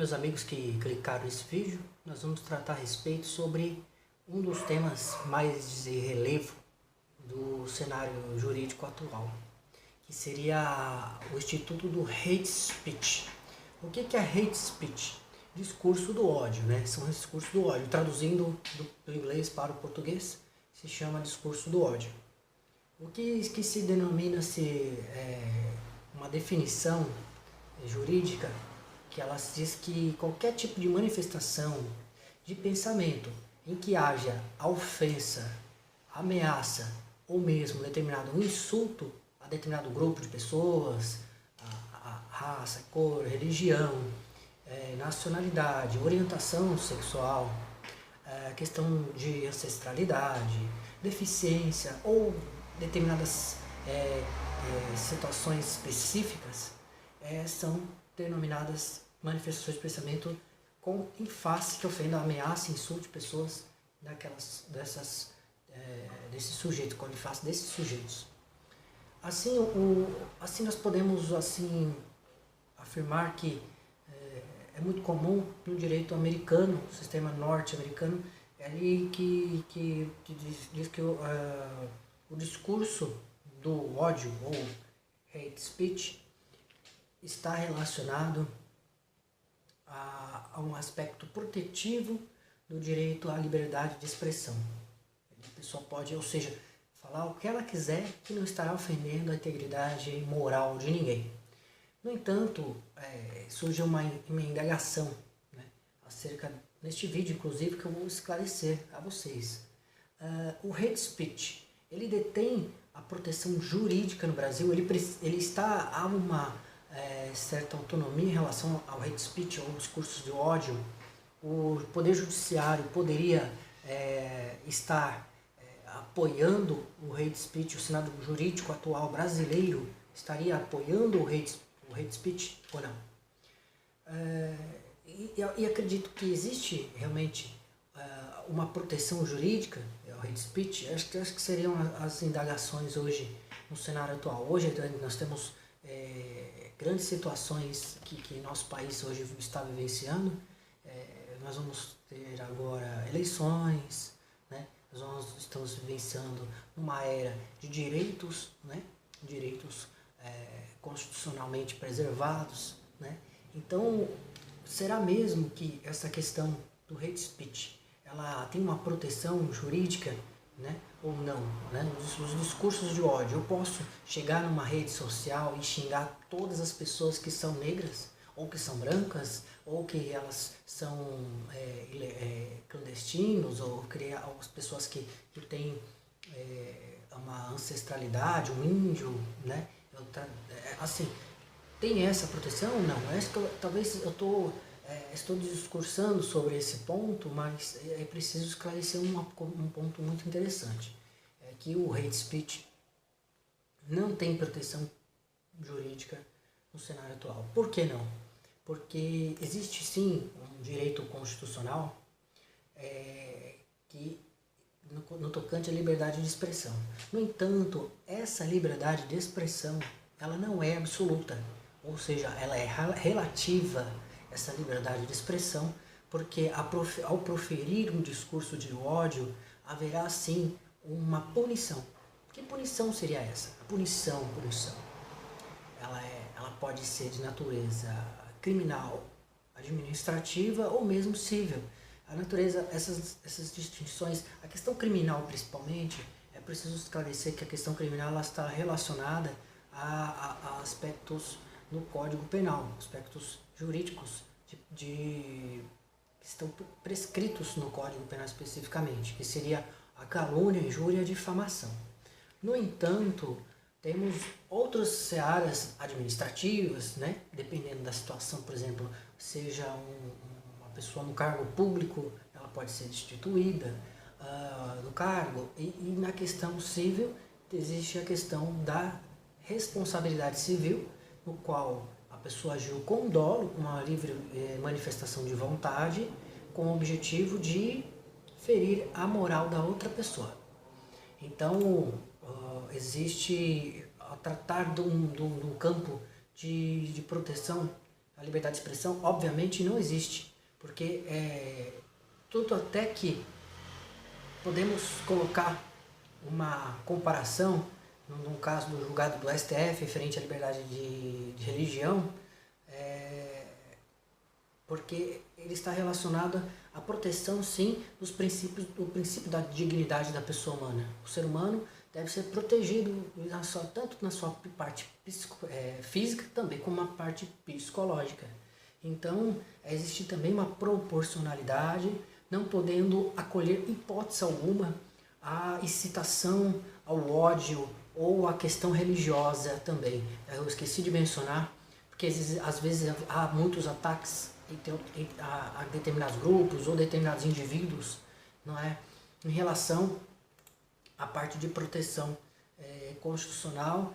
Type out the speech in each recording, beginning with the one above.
meus amigos que clicaram nesse vídeo, nós vamos tratar a respeito sobre um dos temas mais de relevo do cenário jurídico atual, que seria o Instituto do Hate Speech. O que é Hate Speech? Discurso do ódio, né? São discursos do ódio. Traduzindo do inglês para o português, se chama discurso do ódio. O que se denomina-se uma definição jurídica, que ela diz que qualquer tipo de manifestação de pensamento em que haja a ofensa, ameaça ou mesmo determinado insulto a determinado grupo de pessoas, a raça, cor, religião, nacionalidade, orientação sexual, questão de ancestralidade, deficiência ou determinadas situações específicas, são denominadas manifestações de pensamento em face que ofenda, ameaça, insulte pessoas desses sujeitos, com em face desses sujeitos. Assim, nós podemos afirmar que é muito comum no direito americano, no sistema norte-americano, que diz que o discurso do ódio ou hate speech está relacionado a um aspecto protetivo do direito à liberdade de expressão. A pessoa pode, ou seja, falar o que ela quiser que não estará ofendendo a integridade moral de ninguém. No entanto, surge uma indagação, né, neste vídeo, inclusive, que eu vou esclarecer a vocês. O hate speech, ele detém a proteção jurídica no Brasil, ele está a uma certa autonomia em relação ao hate speech ou discursos de ódio. O Poder Judiciário poderia estar apoiando o hate speech, o Senado Jurídico atual brasileiro estaria apoiando o hate speech ou não? E acredito que existe realmente uma proteção jurídica ao hate speech. Acho que seriam as indagações hoje no cenário atual. Hoje nós temos grandes situações que nosso país hoje está vivenciando. Nós vamos ter agora eleições, né? Estamos vivenciando uma era de direitos, né? Direitos constitucionalmente preservados, né? Então, será mesmo que essa questão do hate speech ela tem uma proteção jurídica, né, ou não, né? Os discursos de ódio, eu posso chegar numa rede social e xingar todas as pessoas que são negras, ou que são brancas, ou que elas são clandestinos, ou as pessoas que têm uma ancestralidade, um índio, né? Tem essa proteção ou não? Talvez eu estou discursando sobre esse ponto, mas é preciso esclarecer um ponto muito interessante. É que o hate speech não tem proteção jurídica no cenário atual. Por que não? Porque existe sim um direito constitucional que no tocante à liberdade de expressão. No entanto, essa liberdade de expressão ela não é absoluta, ou seja, ela é relativa, essa liberdade de expressão, porque ao proferir um discurso de ódio, haverá sim uma punição. Que punição seria essa? A punição. Ela pode ser de natureza criminal, administrativa ou mesmo civil. A natureza, essas distinções, a questão criminal principalmente, é preciso esclarecer que a questão criminal ela está relacionada a aspectos no Código Penal, aspectos jurídicos que estão prescritos no Código Penal especificamente, que seria a calúnia, injúria e a difamação. No entanto, temos outras searas administrativas, né? Dependendo da situação, por exemplo, seja uma pessoa no cargo público, ela pode ser destituída do cargo, e na questão civil existe a questão da responsabilidade civil, no qual a pessoa agiu com dolo, com uma livre manifestação de vontade, com o objetivo de ferir a moral da outra pessoa. Então, existe, a tratar de um campo de proteção a liberdade de expressão, obviamente, não existe, porque tudo até que podemos colocar uma comparação, no caso do julgado do STF, referente à liberdade de religião, porque ele está relacionado à proteção, sim, do princípio da dignidade da pessoa humana. O ser humano deve ser protegido tanto na sua parte física, também como na parte psicológica. Então, existe também uma proporcionalidade, não podendo acolher hipótese alguma a incitação ao ódio ou a questão religiosa também. Eu esqueci de mencionar, porque às vezes há muitos ataques a determinados grupos ou determinados indivíduos, não é? Em relação à parte de proteção constitucional,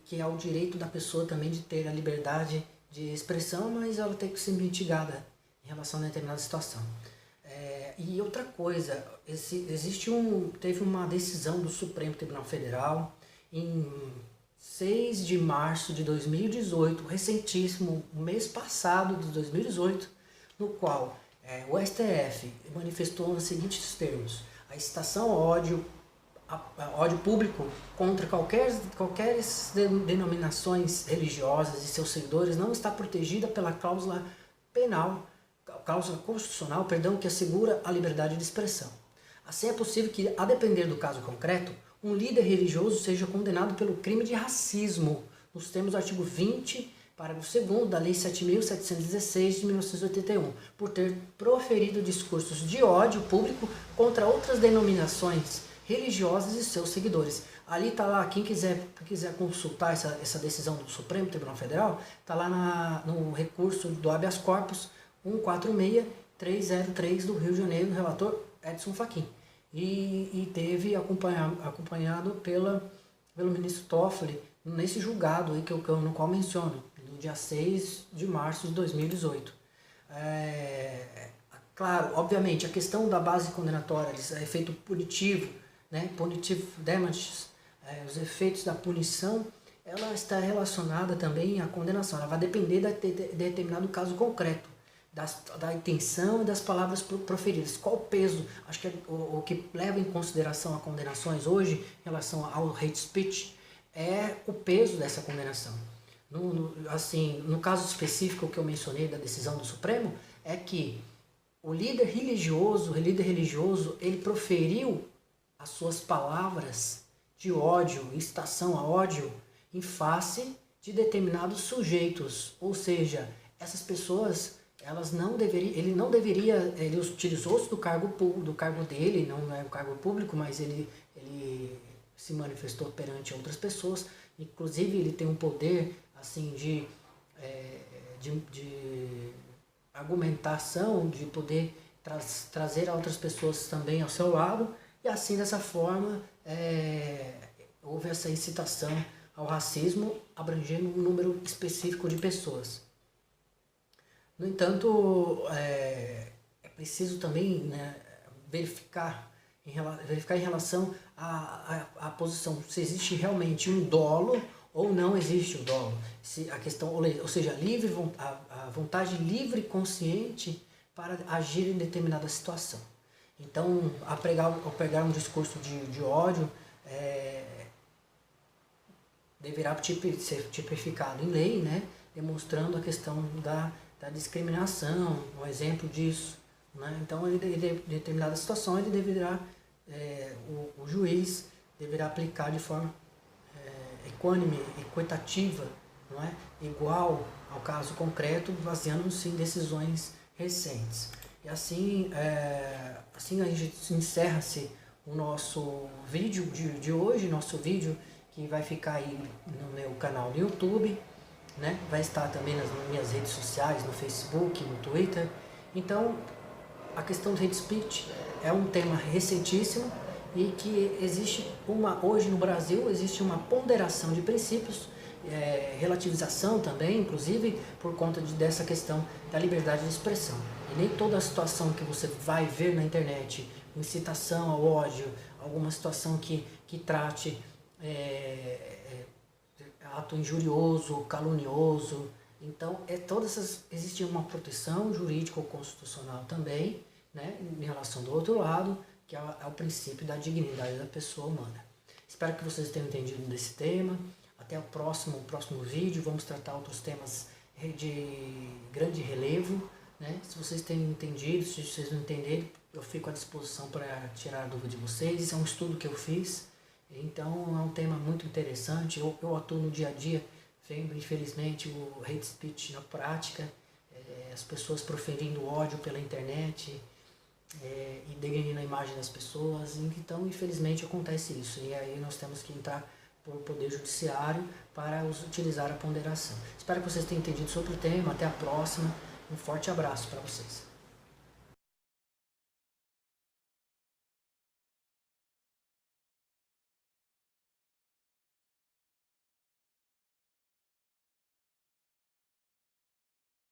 que é o direito da pessoa também de ter a liberdade de expressão, mas ela tem que ser mitigada em relação a determinada situação. E outra coisa, teve uma decisão do Supremo Tribunal Federal em 6 de março de 2018, recentíssimo, mês passado de 2018, no qual o STF manifestou nos seguintes termos: a incitação ao ódio público contra qualquer denominações religiosas e seus seguidores não está protegida pela cláusula penal, cláusula constitucional, que assegura a liberdade de expressão. Assim é possível que, a depender do caso concreto, um líder religioso seja condenado pelo crime de racismo, nos termos do artigo 20, parágrafo 2º da Lei 7.716 de 1981, por ter proferido discursos de ódio público contra outras denominações religiosas e seus seguidores. Ali está lá, quem quiser consultar essa decisão do Supremo Tribunal Federal, está lá no recurso do habeas corpus 146303 do Rio de Janeiro, do relator Edson Fachin. E teve acompanhado pelo ministro Toffoli nesse julgado aí no qual menciono, no dia 6 de março de 2018. Claro, obviamente, a questão da base condenatória, efeito punitivo, né, punitive damages, os efeitos da punição, ela está relacionada também à condenação. Ela vai depender de determinado caso concreto, da intenção e das palavras proferidas. Qual o peso? Acho que o que leva em consideração as condenações hoje em relação ao hate speech é o peso dessa condenação. No caso específico que eu mencionei da decisão do Supremo, é que o líder religioso, ele proferiu as suas palavras de ódio, incitação a ódio, em face de determinados sujeitos. Ou seja, essas pessoas, ele utilizou-se do cargo dele, não é o cargo público, mas ele se manifestou perante outras pessoas. Inclusive, ele tem um poder assim de argumentação, de poder trazer outras pessoas também ao seu lado, e assim, dessa forma, houve essa incitação ao racismo, abrangendo um número específico de pessoas. No entanto, é preciso também, né, verificar em relação à posição, se existe realmente um dolo ou não existe o dolo. Se a questão, ou seja, a vontade livre e consciente para agir em determinada situação. Então, ao pregar um discurso de ódio, deverá ser tipificado em lei, né, demonstrando a questão da discriminação, um exemplo disso. Né? Então, em determinada situação, ele deverá, o juiz deverá aplicar de forma equânime, equitativa, não é? Igual ao caso concreto, baseando-se em decisões recentes. E assim a gente encerra-se o nosso vídeo de hoje, nosso vídeo que vai ficar aí no meu canal no YouTube, né? Vai estar também nas minhas redes sociais, no Facebook, no Twitter. Então, a questão do hate speech é um tema recentíssimo e que hoje no Brasil existe uma ponderação de princípios, relativização também, inclusive por conta dessa questão da liberdade de expressão. E nem toda situação que você vai ver na internet, incitação ao ódio, alguma situação que trate ato injurioso, calunioso, Então, existe uma proteção jurídica ou constitucional também, né, em relação do outro lado, que é o princípio da dignidade da pessoa humana. Espero que vocês tenham entendido desse tema. Até o próximo vídeo. Vamos tratar outros temas de grande relevo, né? Se vocês têm entendido, se vocês não entenderem, eu fico à disposição para tirar a dúvida de vocês. Isso é um estudo que eu fiz, então é um tema muito interessante. Eu atuo no dia a dia, vendo infelizmente o hate speech na prática, as pessoas proferindo ódio pela internet, e denegrindo a imagem das pessoas. Então, infelizmente, acontece isso. E aí nós temos que entrar por Poder Judiciário para utilizar a ponderação. Espero que vocês tenham entendido sobre o tema. Até a próxima. Um forte abraço para vocês.